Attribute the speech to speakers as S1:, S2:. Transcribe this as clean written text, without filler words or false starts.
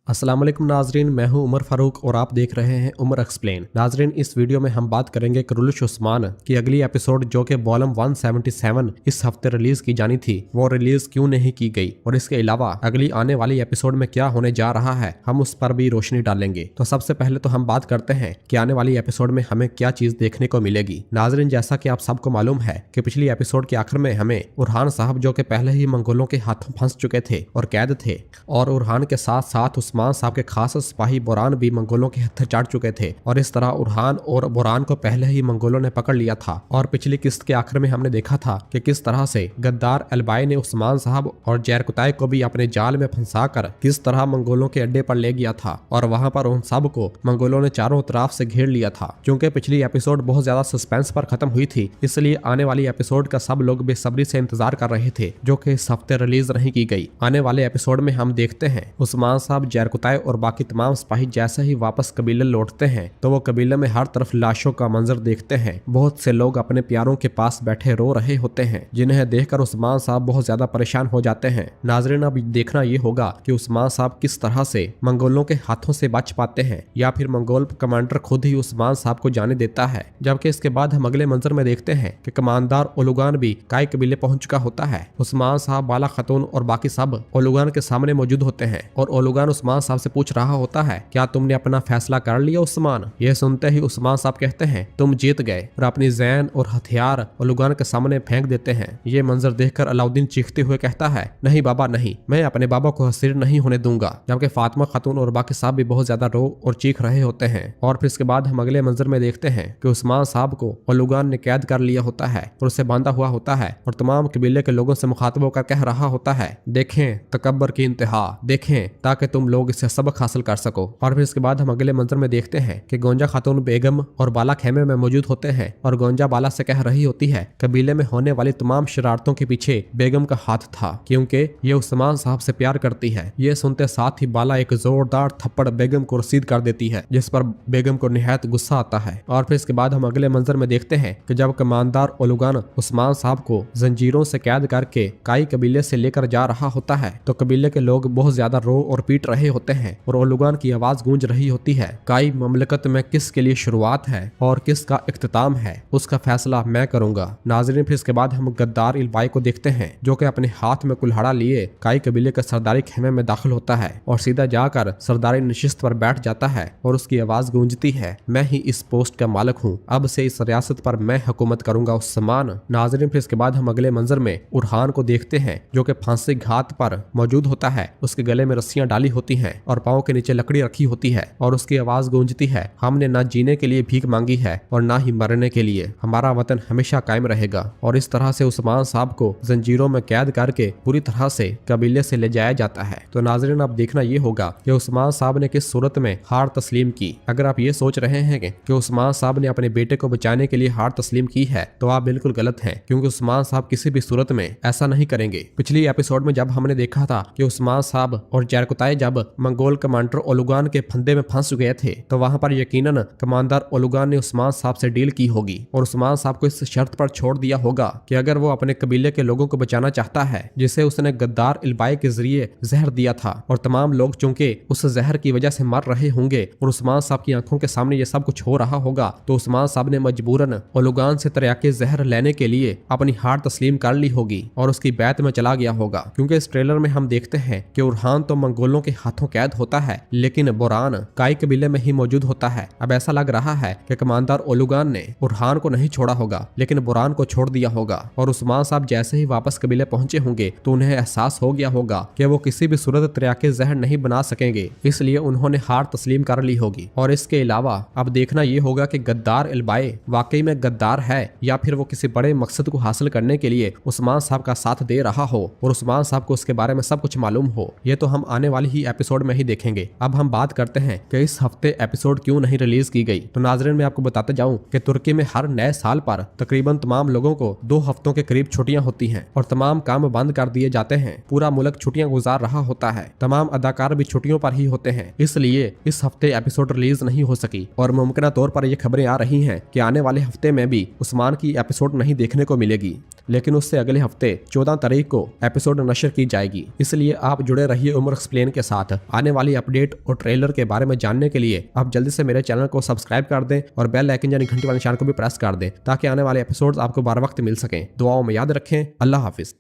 S1: अस्सलाम वालेकुम नाजरीन, मैं हूं उमर फारूक और आप देख रहे हैं उमर एक्सप्लेन। नाजरीन, इस वीडियो में हम बात करेंगे कुरैश उस्मान की अगली एपिसोड जो कि वॉल्यूम 177 इस हफ्ते रिलीज की जानी थी, वो रिलीज क्यों नहीं की गई और इसके अलावा अगली आने वाली एपिसोड में क्या होने जा रहा है, हम उस पर भी रोशनी डालेंगे। तो सबसे पहले तो हम बात करते हैं कि आने वाली एपिसोड में हमें क्या चीज देखने को मिलेगी। नाजरीन, जैसा कि आप सबको मालूम है कि पिछली एपिसोड के आखिर में हमें उरहान साहब जो कि पहले ही मंगोलों के हाथों फंस चुके थे और कैद थे, और उरहान के साथ साथ उस्मान साहब के खास सिपाही बोरान भी मंगोलों के हत्थे चढ़ चुके थे, और इस तरह उरहान और बोरान को पहले ही मंगोलों ने पकड़ लिया था। और पिछली किस्त के आखिर में हमने देखा था कि किस तरह से गद्दार अलबाई ने उस्मान साहब और जैरकुताई को भी अपने जाल में फंसाकर किस तरह मंगोलों के अड्डे पर ले गया था, और वहां पर उन सब को मंगोलों ने चारों तरफ से घेर लिया था। क्योंकि पिछली एपिसोड बहुत ज्यादा सस्पेंस पर खत्म हुई थी, इसलिए आने वाली एपिसोड का सब लोग बेसब्री से इंतजार कर रहे थे, जो कि इस हफ्ते रिलीज नहीं की गई। आने वाले एपिसोड में हम देखते हैं उस्मान साहब, जैरकुताई और बाकी तमाम सिपाही जैसे ही वापस कबीले लौटते हैं तो वो कबीले में हर तरफ लाशों का मंजर देखते हैं। बहुत से लोग अपने प्यारों के पास बैठे रो रहे होते हैं, जिन्हें देखकर उस्मान साहब बहुत ज्यादा परेशान हो जाते हैं। नाजरीन, अब देखना ये होगा कि उस्मान साहब किस तरह से मंगोलों के हाथों से बच पाते हैं, या फिर मंगोल कमांडर खुद ही उस्मान साहब को जाने देता है। जबकि इसके बाद हम अगले मंजर में देखते हैं कि कमांडर ओलुगान भी काई कबीले पहुंच चुका होता है। उस्मान साहब, बाला खतून और बाकी सब ओलुगान के सामने मौजूद होते हैं, और ओलुगान उस्मान साहब से पूछ रहा होता है, क्या तुमने अपना फैसला कर लिया उस्मान? यह सुनते ही उस्मान साहब कहते हैं, तुम जीत गए, और अपनी जैन और हथियार ओलुगान के सामने फेंक देते हैं। ये मंजर देखकर अलाउद्दीन चीखते हुए कहता है, नहीं बाबा नहीं, मैं अपने बाबा को हसीर नहीं होने दूंगा। जबकि फातिमा खातून और बाकी साहब भी बहुत ज्यादा रो और चीख रहे होते हैं। और फिर इसके बाद हम अगले मंजर में देखते हैं कि उस्मान साहब को ओलुगान ने कैद कर लिया होता है और उसे बांधा हुआ होता है, और तमाम कबीले के लोगों से मुखातब होकर कह रहा होता है, देखें तकब्बर की इंतहा, देखें ताकि तुम लोग इससे सबक हासिल कर सको। और फिर इसके बाद हम अगले मंजर में देखते हैं कि गोंजा खातून बेगम और बाला खेमे में मौजूद होते हैं, और गोंजा बाला से कह रही होती है, कबीले में होने वाली तमाम शरारतों के पीछे बेगम का हाथ था, क्योंकि ये उस्मान साहब से प्यार करती है। ये सुनते साथ ही बाला एक जोरदार थप्पड़ बेगम को रसीद कर देती है, जिस पर बेगम को निहायत गुस्सा आता है। और फिर इसके बाद हम अगले मंजर में देखते हैं कि जब कमांडर ओलुगान उस्मान साहब को जंजीरों से कैद करके काई कबीले से लेकर जा रहा होता है, तो कबीले के लोग बहुत ज्यादा रो और पीट रहे होते हैं, और ओलुगान की आवाज गूंज रही होती है, काई ममलकत में किसके लिए शुरुआत है और किसका इख्तिताम है, उसका फैसला मैं करूंगा। नाजरीन, फिर इसके बाद हम गद्दार इलबाई को देखते हैं, जो कि अपने हाथ में कुल्हाड़ा लिए काई कबीले के सरदारी खेमे में दाखिल होता है और सीधा जाकर सरदारी नशिस्त पर बैठ जाता है, और उसकी आवाज गूंजती है, मैं ही इस पोस्ट का मालिक हूँ, अब से इस रियासत पर मैं हुकूमत करूंगा उस्मान। नाजरीन, फिर इसके बाद हम अगले मंजर में उरहान को देखते हैं, जो कि फांसी घात पर मौजूद होता है। उसके गले में रस्सियां डाली होती हैं और पांव के नीचे लकड़ी रखी होती है, और उसकी आवाज गूंजती है, हमने ना जीने के लिए भीख मांगी है और ना ही मरने के लिए, हमारा वतन हमेशा कायम रहेगा। और इस तरह से उस्मान साहब को जंजीरों में कैद करके पूरी तरह से कबीले से ले जाया जाता है। तो नाजरीन, अब देखना ये होगा कि उस्मान साहब ने किस सूरत में हार तस्लीम की। अगर आप ये सोच रहे हैं कि उस्मान साहब ने अपने बेटे को बचाने के लिए हार तस्लीम की है, तो आप बिल्कुल गलत हैं, क्योंकि उस्मान साहब किसी भी सूरत में ऐसा नहीं करेंगे। पिछली एपिसोड में जब हमने देखा था कि उस्मान साहब और जैरकुताई जब मंगोल कमांडर ओलुगान के फंदे में फंस गए थे, तो वहां पर यकीनन कमांडर ओलुगान ने उस्मान साहब से डील की होगी, और उस्मान साहब को इस शर्त पर छोड़ दिया होगा कि अगर वो अपने कबीले के लोगों को बचाना चाहता है, जिसे उसने गद्दार इलबाई के जरिए जहर दिया था, और तमाम लोग चूंकि उस जहर की वजह से मर रहे होंगे और उस्मान साहब की आंखों के सामने ये सब कुछ हो रहा होगा, तो उस्मान साहब ने मजबूरन ओलुगान से तरियाके जहर लेने के लिए अपनी हार तस्लीम कर ली होगी और उसकी बैत में चला गया होगा। क्योंकि इस ट्रेलर में हम देखते हैं कि उरहान तो मंगोलों के हाथों कैद होता है, लेकिन बोरान काई कबीले में ही मौजूद होता है। अब ऐसा लग रहा है कि कमांडर ओलुगान ने उरहान को नहीं छोड़ा होगा, लेकिन बोरान को छोड़ दिया होगा, और उस्मान साहब जैसे ही वापस कबीले पहुंचे होंगे तो उन्हें एहसास हो गया होगा कि वो किसी भी सूरत तरियाके जहर नहीं बना सकेंगे, इसलिए उन्होंने हार तस्लीम कर ली होगी। और इसके अलावा अब देखना ये होगा कि गद्दार इलबाई वाकई में गद्दार है, या फिर वो किसी बड़े मकसद को हासिल करने के लिए उस्मान साहब का साथ दे रहा हो और उस्मान साहब को उसके बारे में सब कुछ मालूम हो। ये तो हम आने वाली ही एपिसोड में ही देखेंगे। अब हम बात करते हैं कि इस हफ्ते एपिसोड क्यों नहीं रिलीज की गई। तो नाजरीन, मैं आपको बताते जाऊं कि तुर्की में हर नए साल पर तकरीबन तमाम लोगों को 2 हफ्तों के करीब छुट्टियां होती हैं और तमाम काम बंद कर दिए जाते हैं। पूरा मुल्क छुट्टियां गुजार रहा होता है, तमाम अदाकार भी छुट्टियों पर ही होते हैं, इसलिए इस हफ्ते एपिसोड रिलीज नहीं हो सकी। और मुमकिन तौर पर ये खबरें आ रही हैं कि आने वाले हफ्ते में भी उस्मान की एपिसोड नहीं देखने को मिलेगी। लेकिन उससे अगले हफ्ते 14 तारीख को एपिसोड नशर की जाएगी। इसलिए आप जुड़े रहिए उमर एक्सप्लेन के साथ। आने वाली अपडेट और ट्रेलर के बारे में जानने के लिए आप जल्दी से मेरे चैनल को सब्सक्राइब कर दें और बेल आइकन यानी घंटी वाले निशान को भी प्रेस कर दें ताकि आने वाले एपिसोड्स आपको बार वक्त मिल सकें। दुआओं में याद रखें। अल्लाह हाफिज।